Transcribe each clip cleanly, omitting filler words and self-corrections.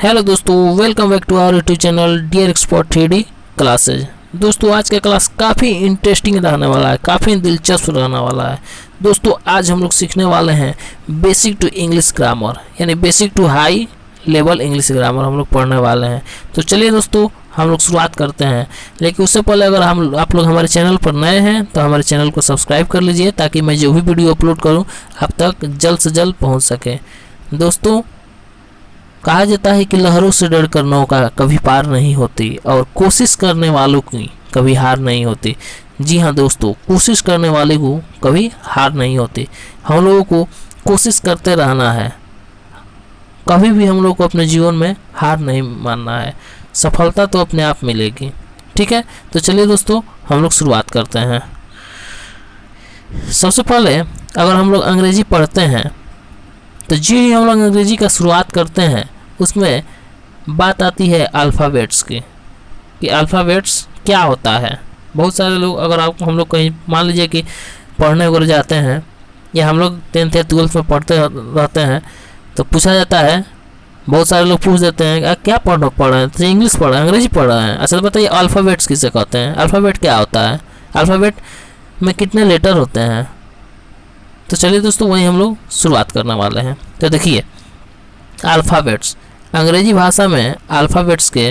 Hello दोस्तों, welcome back to our YouTube channel dear expert 3D classes. दोस्तों आज का क्लास काफ़ी इंटरेस्टिंग रहने वाला है, काफ़ी दिलचस्प रहने वाला है। दोस्तों आज हम लोग सीखने वाले हैं बेसिक टू इंग्लिश ग्रामर, यानी basic to high level English grammar हम लोग पढ़ने वाले हैं। तो चलिए दोस्तों हम लोग शुरुआत करते हैं। लेकिन उससे पहले अगर आप लोग हमारे चैनल पर नए हैं तो हमारे चैनल को सब्सक्राइब कर लीजिए, ताकि मैं जो भी वीडियो अपलोड करूँ आप तक जल्द से जल्द पहुँच सके। दोस्तों कहा जाता है कि लहरों से डरकर नौका कभी पार नहीं होती और कोशिश करने वालों की कभी हार नहीं होती। जी हाँ दोस्तों, कोशिश करने वाले को कभी हार नहीं होती। हम लोगों को कोशिश करते रहना है, कभी भी हम लोग को अपने जीवन में हार नहीं मानना है। सफलता तो अपने आप मिलेगी। ठीक है, तो चलिए दोस्तों हम लोग शुरुआत करते हैं। सबसे पहले अगर हम लोग अंग्रेजी पढ़ते हैं तो जी हम लोग अंग्रेजी का शुरुआत करते हैं, उसमें बात आती है अल्फ़ाबेट्स की, कि अल्फ़ाबेट्स क्या होता है। बहुत सारे लोग अगर हम लोग कहीं मान लीजिए कि पढ़ने वगैरह जाते हैं या हम लोग 10th या 12th में पढ़ते रहते हैं तो पूछा जाता है, बहुत सारे लोग पूछ देते हैं क्या पढ़ रहे हैं, तो इंग्लिश पढ़ रहे हैं, अंग्रेजी पढ़ रहे हैं। अच्छा तो बताइए अल्फ़ाबेट्स किसे कहते हैं, अल्फ़ाबेट क्या होता है, अल्फ़ाबेट में कितने लेटर होते हैं। तो चलिए दोस्तों वही हम लोग शुरुआत करने वाले हैं। तो देखिए अल्फ़ाबेट्स, अंग्रेजी भाषा में अल्फ़ाबेट्स के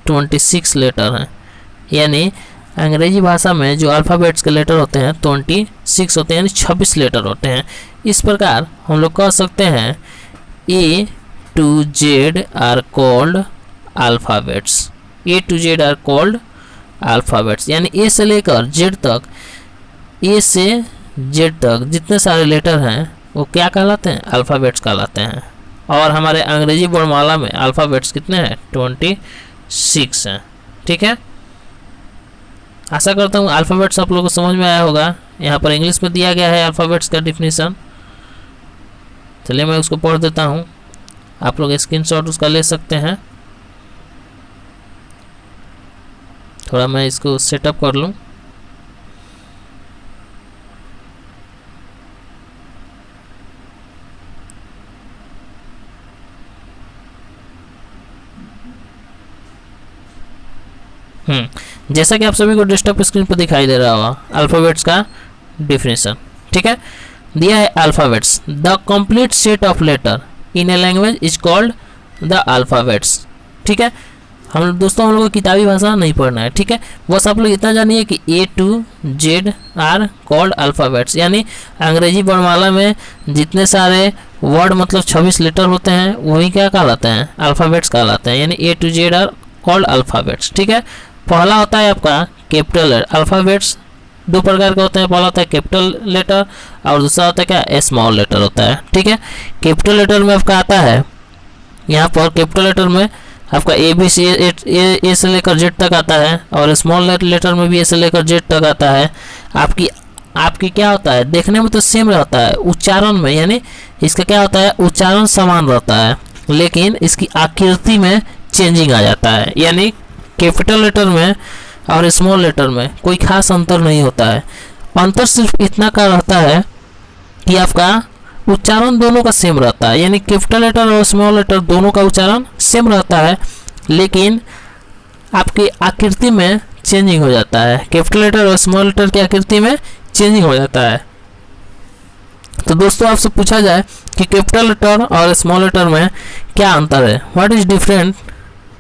26 लेटर हैं, यानी अंग्रेजी भाषा में जो अल्फ़ाबेट्स के लेटर होते हैं 26 होते हैं, यानी 26 लेटर होते हैं। इस प्रकार हम लोग कह सकते हैं A to Z are called alphabets, A to Z are called alphabets, यानी A से लेकर Z तक, A से Z तक जितने सारे लेटर हैं वो क्या कहलाते हैं, अल्फ़ाबेट्स कहलाते हैं। और हमारे अंग्रेजी वर्णमाला में अल्फ़ाबेट्स कितने हैं, 26 हैं। ठीक है, आशा करता हूँ अल्फ़ाबेट्स आप लोगों को समझ में आया होगा। यहाँ पर इंग्लिश में दिया गया है अल्फ़ाबेट्स का डिफिनीशन। चलिए मैं उसको पढ़ देता हूँ, आप लोग स्क्रीनशॉट उसका ले सकते हैं। थोड़ा मैं इसको सेटअप कर लूँ। जैसा कि आप सभी को डेस्कटॉप स्क्रीन पर दिखाई दे रहा होगा अल्फ़ाबेट्स का डिफिनीशन। ठीक है, दिया है alphabets the complete set of letter in a language is called the alphabets. ठीक है, हम लोग को किताबी भाषा नहीं पढ़ना है। ठीक है, बस आप लोग इतना जानिए कि A to Z are called alphabets, यानी अंग्रेजी वर्णमाला में जितने सारे वर्ड मतलब 26 लेटर होते हैं वही क्या कहलाते हैं, अल्फ़ाबेट्स कहलाते हैं, यानी A to Z are called alphabets. ठीक है, पहला होता है आपका कैपिटल लेटर। अल्फ़ाबेट्स दो प्रकार के होते हैं, पहला होता है कैपिटल लेटर और दूसरा होता है क्या, स्मॉल लेटर होता है। ठीक है, कैपिटल लेटर में आपका आता है, यहाँ पर कैपिटल लेटर में आपका ए से लेकर जेड तक आता है, और स्मॉल लेटर में भी ए से लेकर जेड तक आता है। आपकी क्या होता है, देखने में तो सेम रहता है, उच्चारण में यानी इसका क्या होता है, उच्चारण समान रहता है, लेकिन इसकी आकृति में चेंजिंग आ जाता है। यानी कैपिटल लेटर में और स्मॉल लेटर में कोई खास अंतर नहीं होता है। अंतर सिर्फ इतना का रहता है कि आपका उच्चारण दोनों का सेम रहता है, यानी कैपिटल लेटर और स्मॉल लेटर दोनों का उच्चारण सेम रहता है, लेकिन आपकी आकृति में चेंजिंग हो जाता है। कैपिटल लेटर और स्मॉल लेटर की आकृति में चेंजिंग हो जाता है। तो दोस्तों आपसे पूछा जाए कि कैपिटल लेटर और स्मॉल लेटर में क्या अंतर है, what is different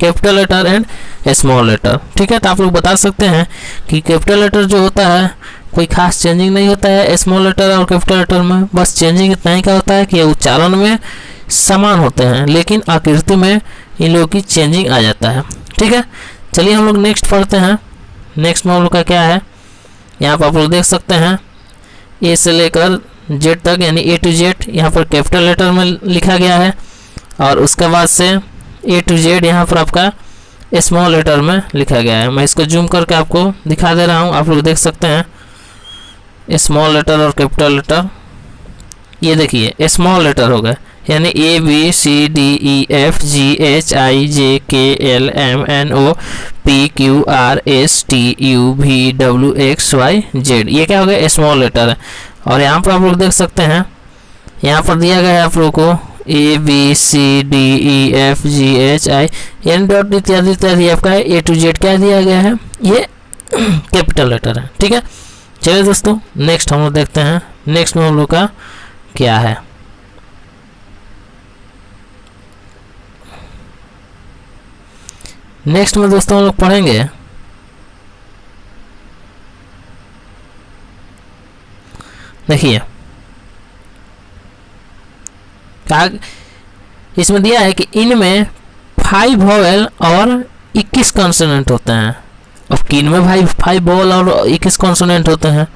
capital letter and small letter. ठीक है, तो आप लोग बता सकते हैं कि कैपिटल लेटर जो होता है कोई खास चेंजिंग नहीं होता है, स्मॉल लेटर और कैपिटल लेटर में बस चेंजिंग इतना ही का होता है कि उच्चारण में समान होते हैं, लेकिन आकृति में इन लोगों की चेंजिंग आ जाता है। ठीक है, चलिए हम लोग नेक्स्ट पढ़ते हैं। नेक्स्ट में हम लोग का क्या है, यहाँ पर आप लोग देख सकते हैं ए से लेकर जेड तक, यानी A to Z यहाँ पर कैपिटल लेटर में लिखा गया है, और उसके बाद से A to Z यहाँ पर आपका स्मॉल लेटर में लिखा गया है। मैं इसको जूम करके आपको दिखा दे रहा हूँ, आप लोग देख सकते हैं स्मॉल लेटर और कैपिटल लेटर। ये देखिए स्मॉल लेटर हो गए, यानी A B C D E F G H I J K L M N O P Q R S T U V W X Y Z, ये क्या हो गया, स्मॉल लेटर है। और यहाँ पर आप लोग देख सकते हैं, यहाँ पर दिया गया है आप लोगों को A B C D E F G H I यानी डॉट इत्यादि इत्यादि आपका ए टू जेड क्या दिया गया है, ये कैपिटल लेटर है। ठीक है, चलिए दोस्तों नेक्स्ट हम लोग देखते हैं, नेक्स्ट में हम लोग का क्या है। नेक्स्ट में दोस्तों हम लोग पढ़ेंगे देखिए इसमें दिया है कि इनमें 5 वोवेल और 21 कॉन्सोनेंट होते हैं। अब किन में भाई 5 वोवेल और 21 कॉन्सोनेंट होते हैं,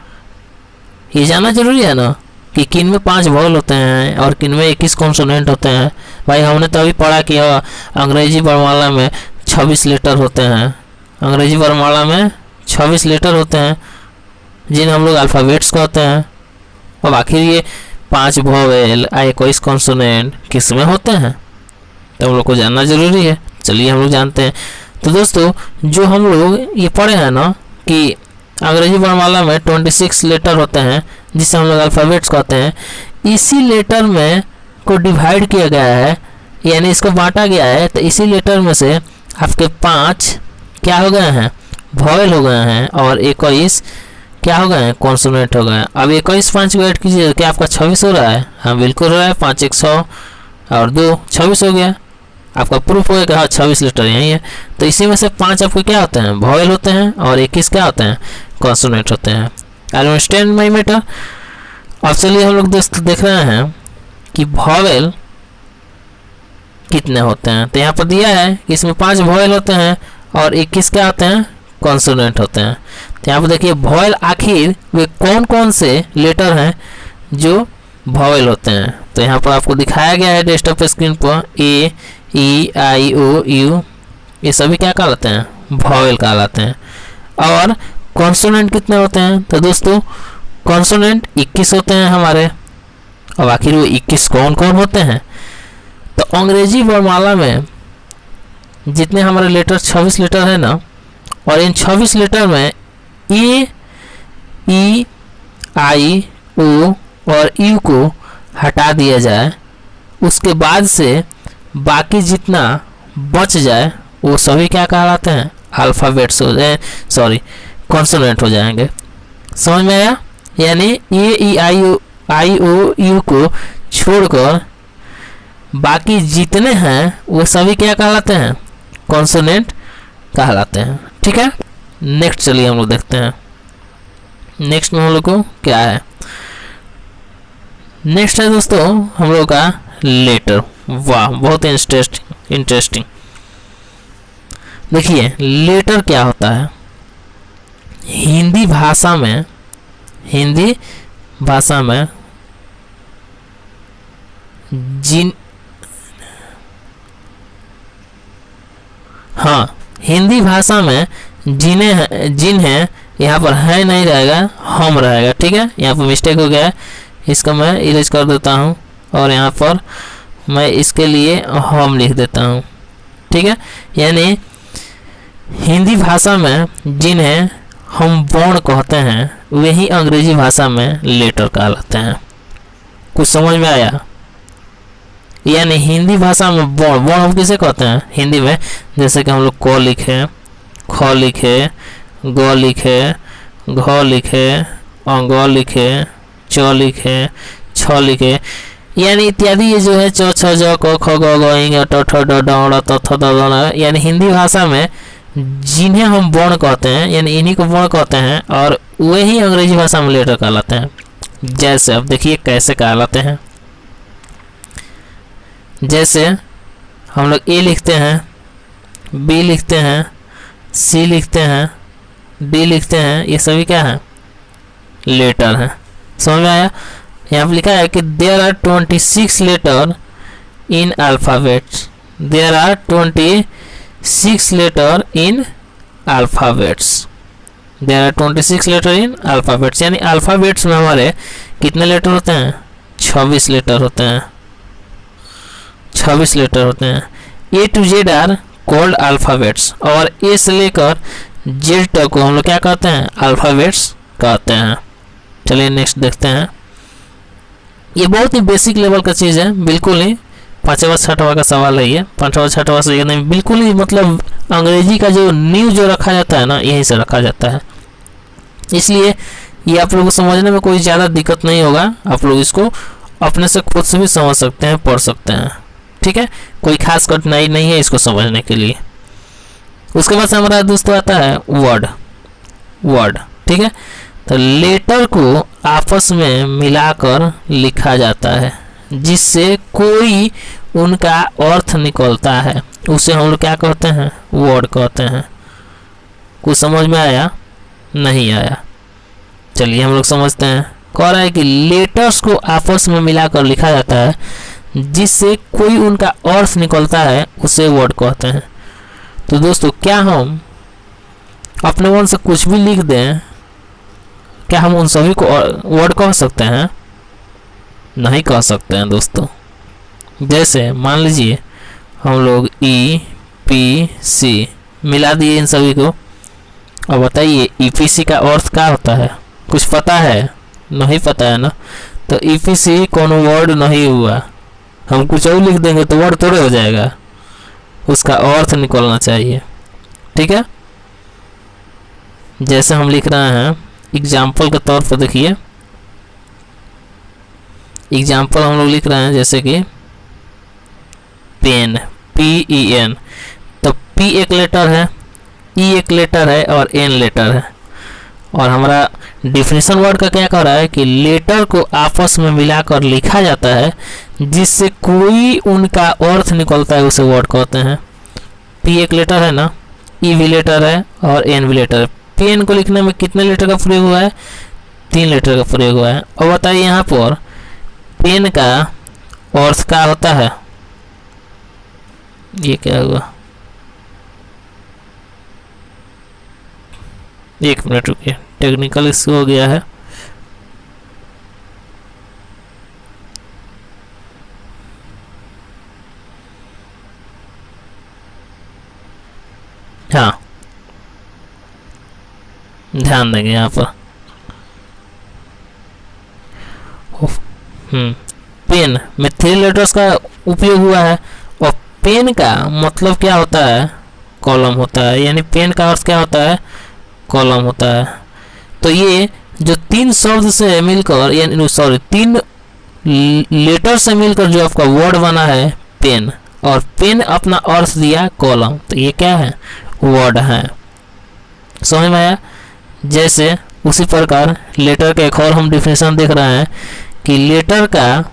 ये जानना जरूरी है ना कि किन में 5 वोवेल होते हैं और किन में 21 कॉन्सोनेंट होते हैं। भाई हमने तो अभी पढ़ा कि अंग्रेजी वर्णमाला में 26 लेटर होते हैं, अंग्रेजी वर्णमाला में 26 लेटर होते हैं जिन्हें हम लोग अल्फ़ाबेट्स कहते हैं। और आखिर ये 5 वोवेल 21 कॉन्सोनेंट किस में होते हैं, तो हम लोग को जानना जरूरी है। चलिए हम लोग जानते हैं। तो दोस्तों जो हम लोग ये पढ़े हैं ना कि अंग्रेजी वर्णमाला में 26 लेटर होते हैं जिसे हम लोग अल्फ़ाबेट्स कहते हैं, इसी लेटर में को डिवाइड किया गया है, यानी इसको बांटा गया है। तो इसी लेटर में से आपके 5 क्या हो गए हैं, वोवेल हो गए हैं और 21 क्या हो गए हैं, कॉन्सोनेंट हो गए। अब 21 5 को ऐड कीजिए, क्या आपका 26 हो रहा है? हाँ बिल्कुल हो रहा है। 5 1 100 और 2 26 हो गया। आपका प्रूफ होगा कि हाँ 26 लेटर यही है। तो इसी में से 5 आपके क्या होते हैं, वोवेल होते हैं और 21 क्या होते हैं, कॉन्सोनेंट होते हैं। I understand my matter. अब चलिए हम लोग दोस्तों देख रहे हैं कि वोवेल कितने होते हैं। तो यहाँ पर दिया है कि इसमें 5 वोवेल होते हैं और 21 क्या होते हैं, कॉन्सोनेंट होते हैं। तो यहाँ पर देखिए वोवेल आखिर वे कौन कौन से लेटर हैं जो वोवेल होते हैं। तो यहाँ पर आपको दिखाया गया है डेस्कटॉप स्क्रीन पर ए ई आई ओ यू, ये सभी क्या कहलाते हैं, वोवेल कहलाते हैं। और कॉन्सोनेंट कितने होते हैं, तो दोस्तों कॉन्सोनेंट 21 होते हैं हमारे। और आखिर वो 21 कौन कौन होते हैं, तो अंग्रेजी वर्णमाला में जितने हमारे लेटर 26 लेटर है ना, और इन 26 लेटर में ए ई आई ओ और यू को हटा दिया जाए, उसके बाद से बाकी जितना बच जाए वो सभी क्या कहलाते हैं, अल्फ़ाबेट्स हो जाए, सॉरी कॉन्सोनेंट हो जाएंगे। समझ में आया? यानी ए ई आई ओ यू को छोड़कर बाकी जितने हैं वो सभी क्या कहलाते हैं, कॉन्सोनेंट कहलाते हैं। ठीक है, नेक्स्ट चलिए हम लोग देखते हैं नेक्स्ट में हम लोग को क्या है। नेक्स्ट है दोस्तों हम लोग का लेटर। वाह बहुत इंटरेस्टिंग। देखिए लेटर क्या होता है, हिंदी भाषा में हिंदी भाषा में जिन्हें यहाँ पर है नहीं रहेगा, हम रहेगा। ठीक है, यहाँ पर मिस्टेक हो गया है, इसको मैं इरेज कर देता हूँ और यहाँ पर मैं इसके लिए हम लिख देता हूँ। ठीक है, यानी हिंदी भाषा में जिन्हें हम वर्ण कहते हैं वही अंग्रेजी भाषा में लेटर कहलाते हैं। कुछ समझ में आया? यानी हिंदी भाषा में वर्ण हम किसे कहते हैं हिंदी में, जैसे कि हम लोग क लिखे, ख लिखे, ग लिखे, घ लिखे, अंग लिखे, च लिखे, छ लिखे, यानी इत्यादि ये जो है च छ ज क ख ग घ ङ ट ठ ड ढ थ थ द ध, यानी हिंदी भाषा में जिन्हें हम वर्ण कहते हैं यानी इन्हीं को वर्ण कहते हैं और वही अंग्रेजी भाषा में लेटर कहलाते हैं। जैसे अब देखिए कैसे कहलाते हैं। जैसे हम लोग ए लिखते हैं, बी लिखते हैं, सी लिखते हैं, डी लिखते हैं, ये सभी क्या है, लेटर हैं। समझ में आया? यहाँ पर लिखा है कि there are 26 letter in alphabets, there are 26 letter in alphabets, there are 26 letter in alphabets, यानी अल्फ़ाबेट्स में हमारे कितने लेटर होते हैं, 26 लेटर होते हैं, 26 लेटर होते हैं। A to Z are called alphabets, और ए से लेकर जेड तक को हम लोग क्या कहते हैं, अल्फ़ाबेट्स कहते हैं। चलिए नेक्स्ट देखते हैं। ये बहुत ही बेसिक लेवल का चीज़ है, बिल्कुल ही पांचवा छठवा का सवाल है ये, पांचवा छठवा से नहीं, बिल्कुल ही मतलब अंग्रेजी का जो न्यू जो रखा जाता है ना, यहीं से रखा जाता है, इसलिए ये आप लोगों को समझने में कोई ज़्यादा दिक्कत नहीं होगा। आप लोग इसको अपने से खुद से भी समझ सकते हैं, पढ़ सकते हैं, ठीक है, कोई खास कठिनाई नहीं है इसको समझने के लिए। उसके बाद से हमारा दोस्तों आता है वर्ड, ठीक है। तो लेटर को आपस में मिलाकर लिखा जाता है जिससे कोई उनका अर्थ निकलता है, उसे हम लोग क्या कहते हैं, वर्ड कहते हैं। कुछ समझ में आया? नहीं आया? चलिए हम लोग समझते हैं। कह रहा है कि लेटर्स को आपस में मिलाकर लिखा जाता है जिससे कोई उनका अर्थ निकलता है, उसे वर्ड कहते हैं। तो दोस्तों क्या हम अपने मन से कुछ भी लिख दें, क्या हम उन सभी को वर्ड कह सकते हैं? नहीं कह सकते हैं दोस्तों। जैसे मान लीजिए हम लोग EPC मिला दिए इन सभी को, और बताइए EPC का अर्थ क्या होता है? कुछ पता है? नहीं पता है ना। तो EPC कोनो वर्ड नहीं हुआ, हम कुछ और लिख देंगे तो वर्ड थोड़े हो जाएगा, उसका अर्थ निकलना चाहिए, ठीक है। जैसे हम लिख रहे हैं एग्जाम्पल के तौर पर, देखिए एग्जाम्पल हम लोग लिख रहे हैं जैसे कि पेन, PEN, तो P एक लेटर है, E एक लेटर है और N लेटर है। और हमारा डिफिनेशन वर्ड का क्या कह रहा है कि लेटर को आपस में मिलाकर लिखा जाता है जिससे कोई उनका अर्थ निकलता है, उसे वर्ड कहते हैं। P एक लेटर है ना, E भी लेटर है और N भी लेटर है। पेन को लिखने में कितने लेटर का प्रयोग हुआ है? 3 लेटर का प्रयोग हुआ है। और बताइए यहाँ पर पेन का अर्थ क्या होता है? ये क्या हुआ? एक मिनट रुकिए, टेक्निकल इश्यू हो गया है। हाँ, ध्यान देंगे यहाँ पर। पेन में 3 लेटर्स का उपयोग हुआ है, और पेन का मतलब क्या होता है? कॉलम होता है, यानी पेन का अर्थ क्या होता है? कॉलम होता है। तो ये जो 3 शब्द से मिलकर, यानी सॉरी 3 लेटर से मिलकर जो आपका वर्ड बना है पेन, और पेन अपना अर्थ दिया कॉलम, तो ये क्या है? वर्ड है। समझ में आया? जैसे उसी प्रकार लेटर का एक और हम डिफिनेशन देख रहे हैं कि लेटर का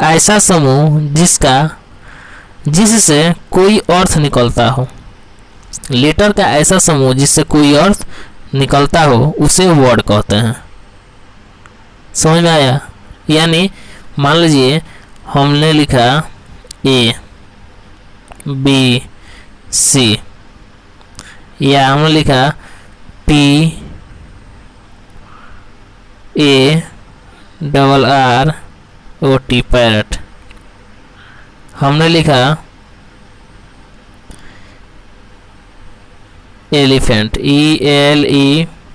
ऐसा समूह जिससे कोई अर्थ निकलता हो। लेटर का ऐसा समूह जिससे कोई अर्थ निकलता हो उसे वर्ड कहते हैं। समझ में आया? यानी मान लीजिए हमने लिखा ABC, या हमने लिखा PARROT पैरट, हमने लिखा एलिफेंट ELEPHANT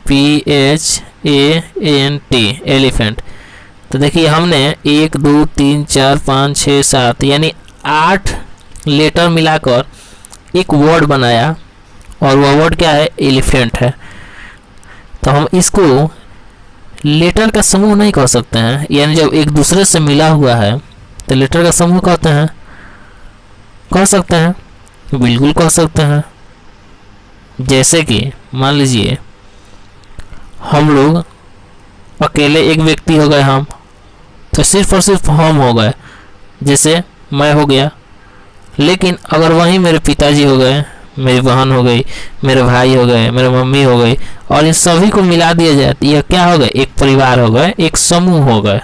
एलिफेंट। तो देखिए हमने 1 2 3 4 5 6 7 यानी 8 लेटर मिलाकर एक वर्ड बनाया, और वह वर्ड क्या है? एलिफेंट है। तो हम इसको लेटर का समूह नहीं कह सकते हैं, यानी जब एक दूसरे से मिला हुआ है तो लेटर का समूह कहते हैं। कह सकते हैं, बिल्कुल कह सकते हैं। जैसे कि मान लीजिए हम लोग अकेले एक व्यक्ति हो गए हम, तो सिर्फ और सिर्फ हम हो गए, जैसे मैं हो गया। लेकिन अगर वहीं मेरे पिताजी हो गए, मेरी बहन हो गई, मेरे भाई हो गए, मेरे मम्मी हो गई, और इन सभी को मिला दिया जाए तो यह क्या हो गए? एक परिवार हो गए, एक समूह हो गए,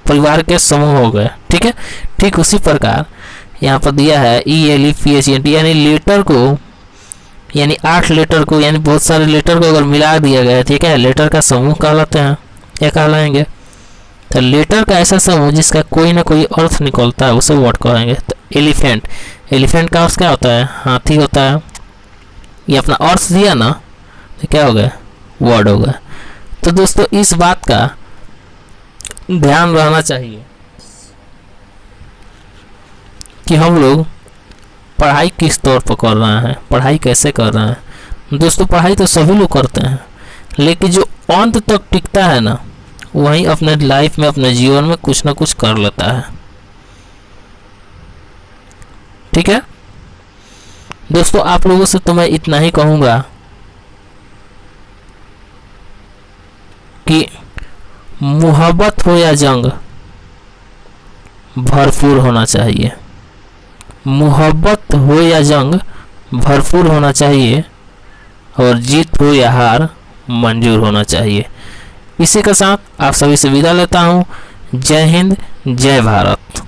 परिवार के समूह हो गए, ठीक है। ठीक उसी प्रकार यहाँ पर दिया है ELEPHANT, यानी लेटर को, यानी 8 लेटर को, यानी बहुत सारे लेटर को अगर मिला दिया गया, ठीक है, लेटर का समूह कहलाते हैं, क्या कहलाएंगे? तो लेटर का ऐसा समूह जिसका कोई ना कोई अर्थ निकलता है उसे वर्ड कहेंगे। तो एलिफेंट, एलिफेंट का अर्थ क्या होता है? हाथी होता है। ये अपना अर्थ दिया ना, तो क्या हो गया? वर्ड हो गया। तो दोस्तों इस बात का ध्यान रहना चाहिए कि हम लोग पढ़ाई किस तौर पर कर रहे हैं, पढ़ाई कैसे कर रहे हैं। दोस्तों पढ़ाई तो सभी लोग करते हैं, लेकिन जो अंत तक टिकता है ना, वही अपने लाइफ में, अपने जीवन में कुछ ना कुछ कर लेता है। ठीक है दोस्तों, आप लोगों से तो मैं इतना ही कहूँगा कि मोहब्बत हो या जंग, भरपूर होना चाहिए। मोहब्बत हो या जंग भरपूर होना चाहिए, और जीत हो या हार मंजूर होना चाहिए। इसी के साथ आप सभी से विदा लेता हूँ। जय हिंद, जय भारत।